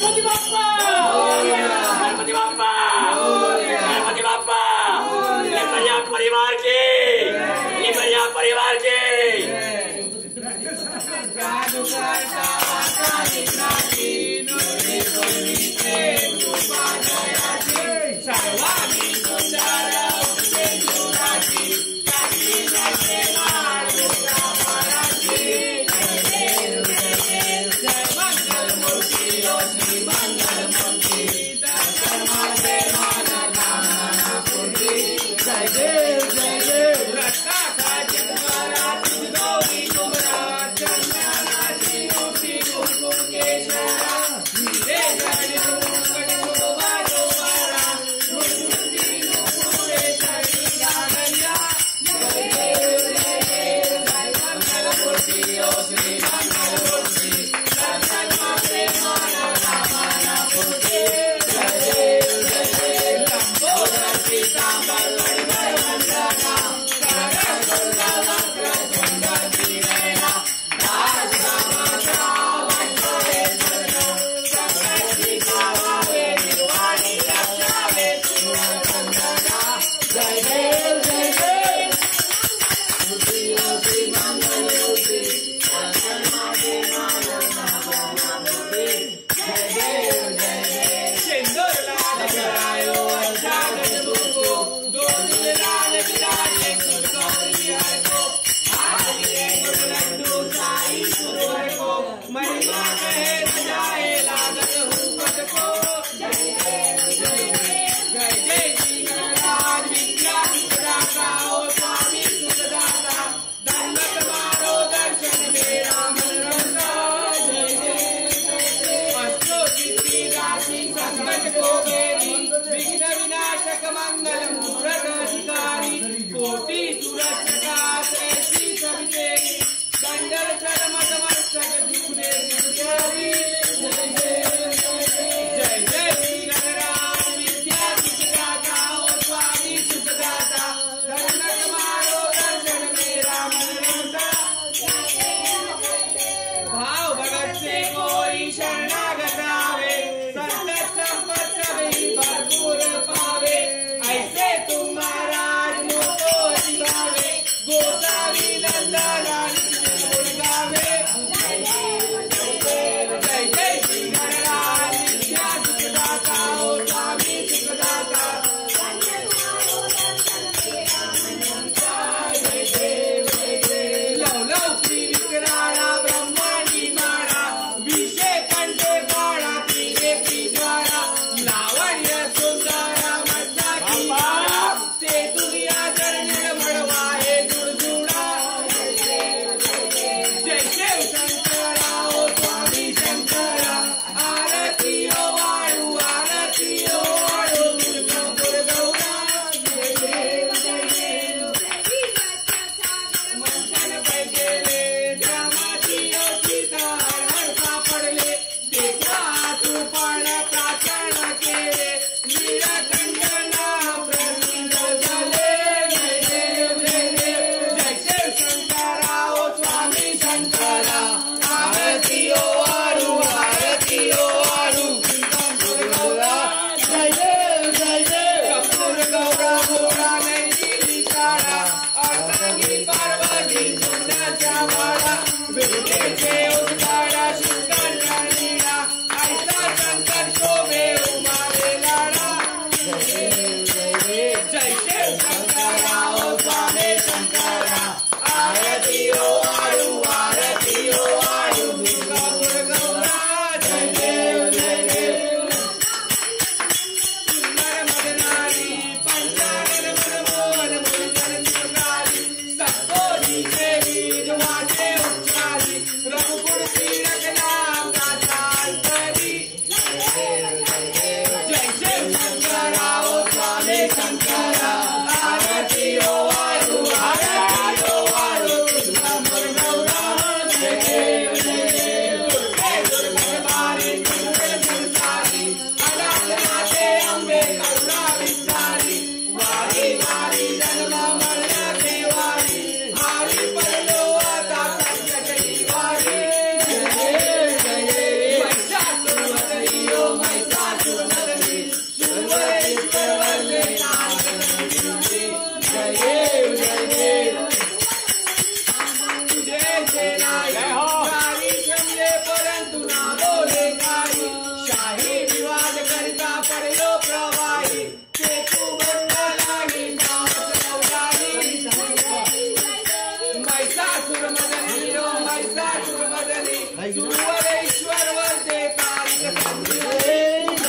गणपती बाप्पा गणपती बाप्पा गणपती बाप्पा निमया परिवार के निमया परिवार के सर्वांगी सुंदर कोटि सुरक्षका ऐसी सबके दंडर चरम समस्तक झूले सुधारी जय जय श्री गणराज विद्या सुखदाता और स्वामी सुखदाता धर्म तुम्हारो दर्शन मेरा मन रमता भाव भगत से कोई शरणागत आवे संत संपत सभी भरपूर पावे ऐसे तुम्हारा गोसावी नंदा रानी गावे जय जय महिषासुरमर्दिनी सुरेश्वर वंदे कालिकमर्दिनी जय देव जय देव तुझे सेनाई सारी समझे परंतु ना बोले काही शाही विवाद करता पडलो प्रवाही ते तू बंधनाही नामच नवलाही महिषासुरमर्दिनी रो महिषासुरमर्दिनी सुरेश्वर वंदे कालिकमर्दिनी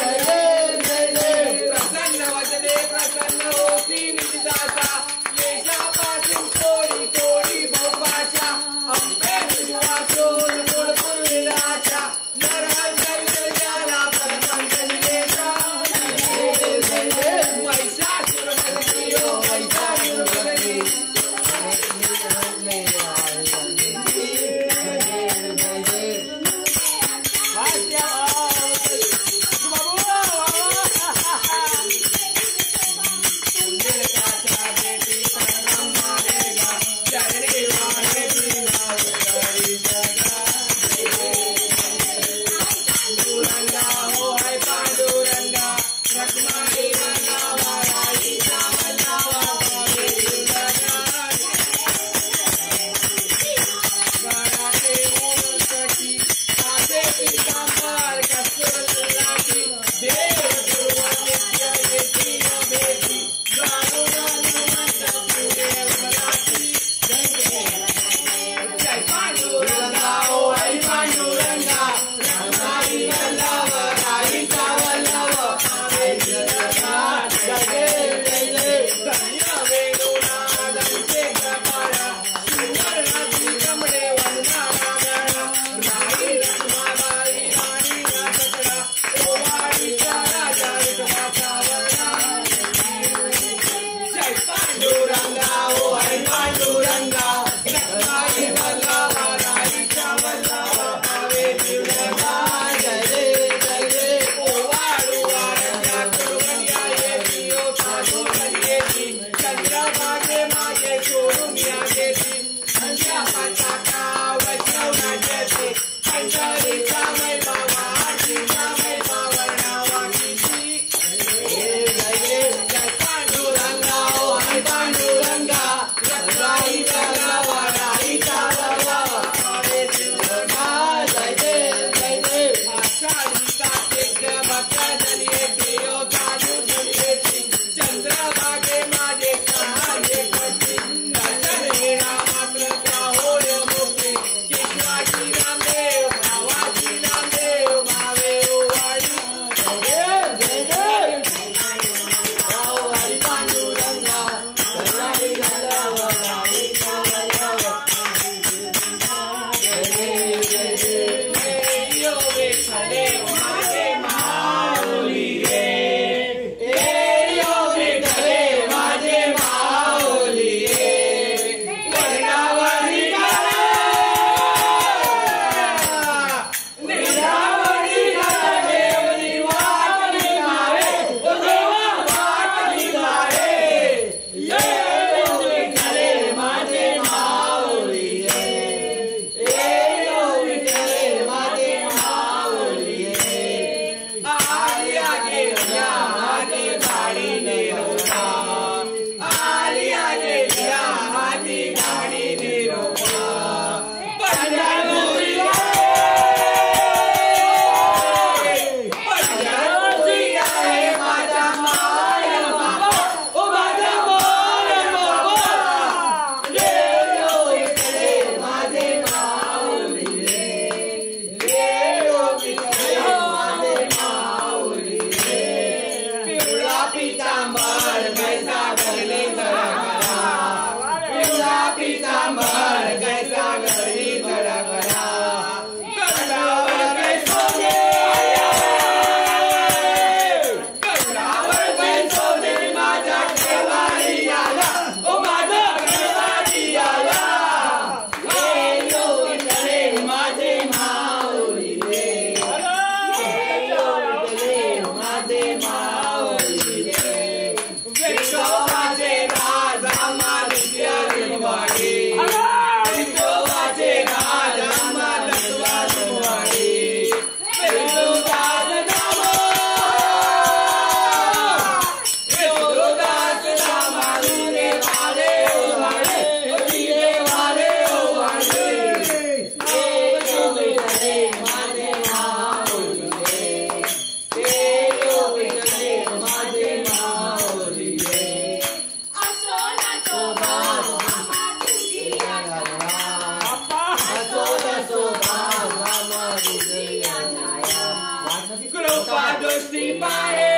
पाहे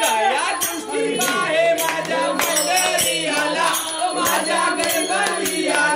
दया दृष्टी पाहे माझ्या मंडळीला माझ्या गणपतीला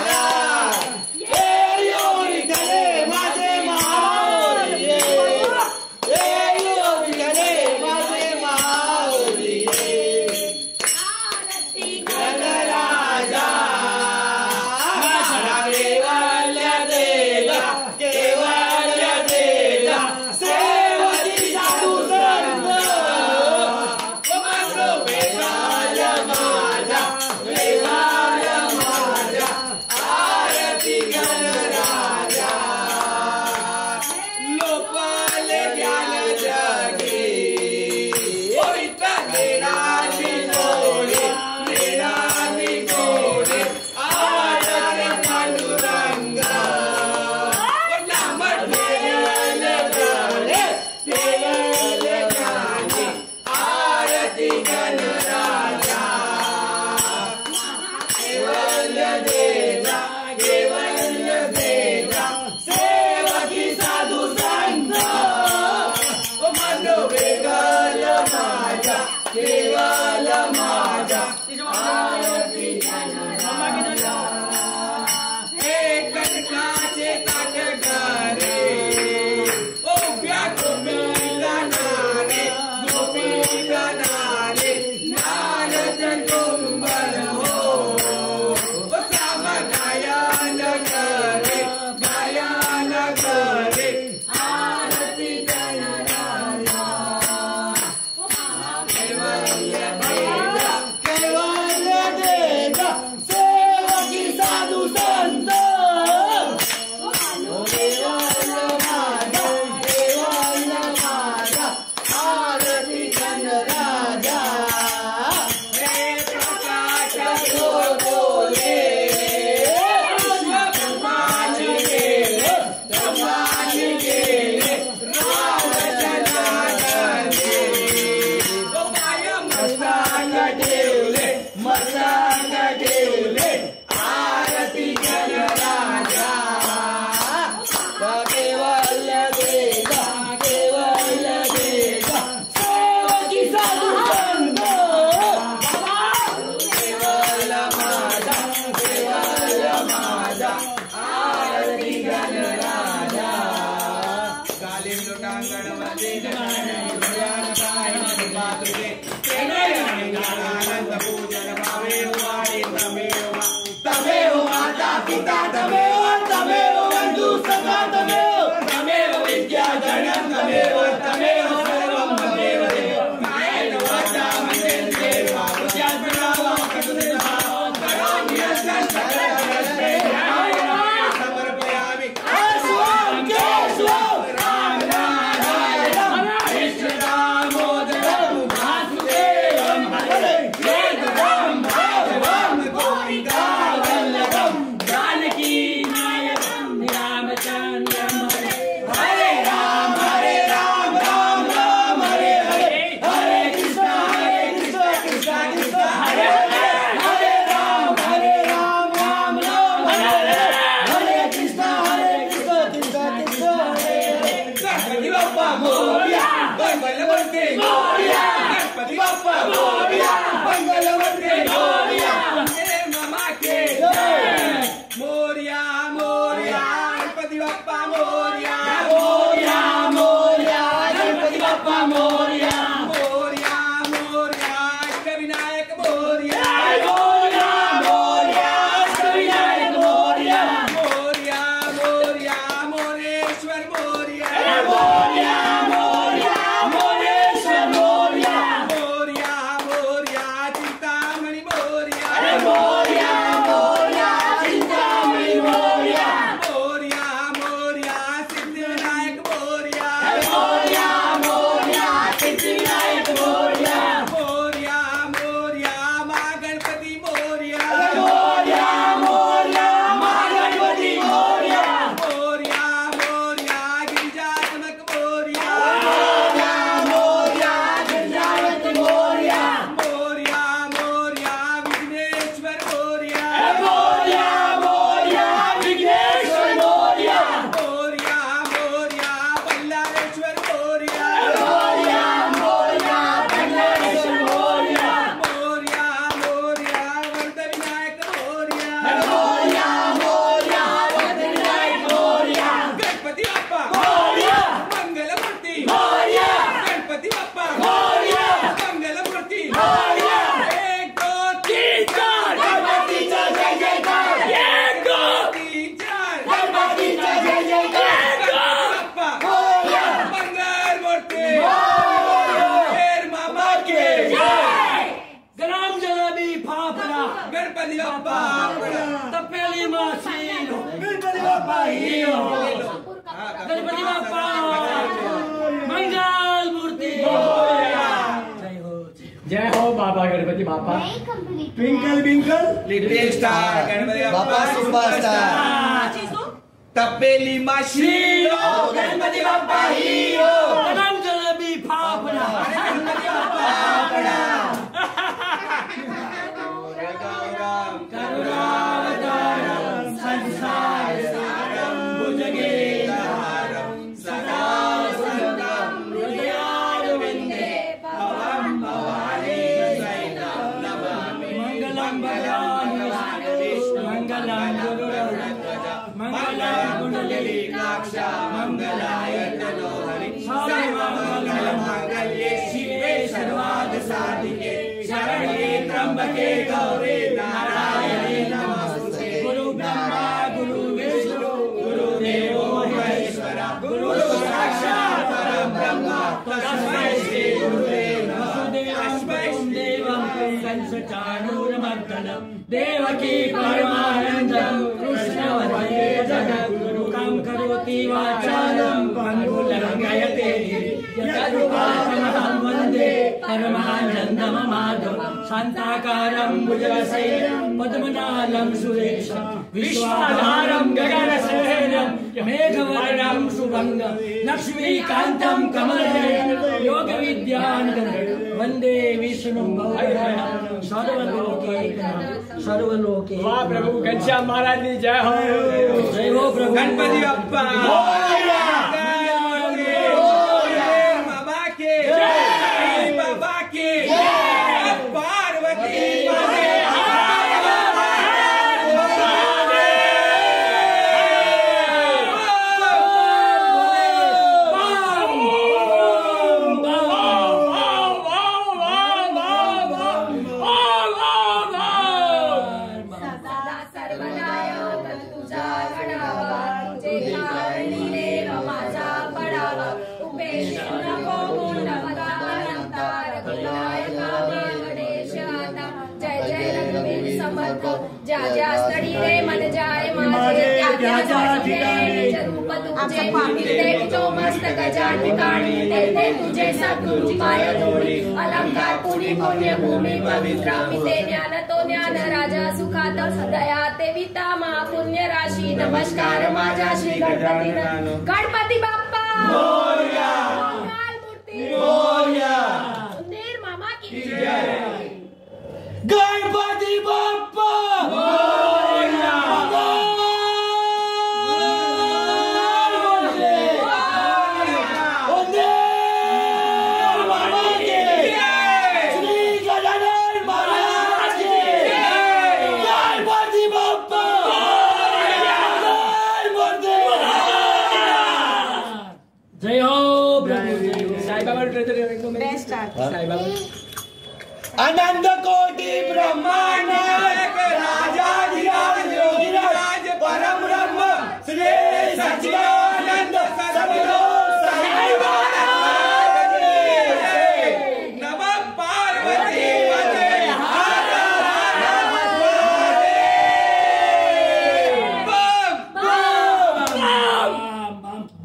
Moria, बाप्पा मंगल मूर्ती जय हो बाबा गणपती बाप्पा ट्विंकल बिंकल little star Ganpati Bappa superstar तपेली माशी गणपती बाप्पा हिरो जलेबी फाफडा गणपती बाप्पा फाफडा करुणावतारम संसार सारम भुजगेन्द्रहारम सदा वसन्तं हृदयारविन्दे भवं भवानी सहितं नमामि मंगलं भगवान् विष्णु मंगलं गुरुरत्नज मंगलं गुणलेकाक्ष मंगलाय तनोहरि सर्वमंगलमांगल्ये शिवे सर्वार्थसाधिके शरण्ये त्र्यंबके गौरी नारायणे नमस्ते गुरु ब्रह्मा गुरु विष्णु गुरु देवो महेश्वरा गुरु साक्षात् परब्रह्म तस्मै श्री गुरुवे नमः तस्मै देवं कंसचाणूरमर्दनं देवकी परमानन्दं कृष्णवन्दे जगद्गुरुं करोति वाचालं पङ्गुलङ्घयते यदनुभावमहं वन्दे परमानन्दममाधवं शान्ताकारं भुजगशयनं पद्मनाभं सुरेशं विश्वाधारं गगनसदनं मेघवर्णं शुभङ्गं लक्ष्मीकान्तं कमलनयनं योगविद्यानन्दं वन्दे विष्णुं भवभयहरं सर्वलोके वाह प्रभु घनश्याम महाराज की जय हो प्रभु गणपति बाप्पा बाबा के बाबा के पार्वती ज्या ज्या स्थळी रे मन जाय माझे त्या ठिकाणी रूप तुझे देखतो मस्त गजा ठिकाणी तेथे तुझे सद्गुरू पाय जोडी अलंकार पुनी पुण्य भूमी पवित्र ते ज्ञान तो ज्ञान राजा सुखात दया ते विता महापुण्य राशी नमस्कार माझ्या श्री गणपती बाप्पा मोरया मंगल मूर्ती मोरया सुंदर मामा की जय गणपती बाप्पा मोरया जय हो आनंद कोटि ब्रह्मांड राजाधिराज योगिराज परम ब्रह्म श्री सच्चिदानंद सद्गुरु नमः पार्वती पते हर हर महादेव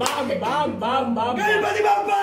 बम बम बम बम गणपति बाप्पा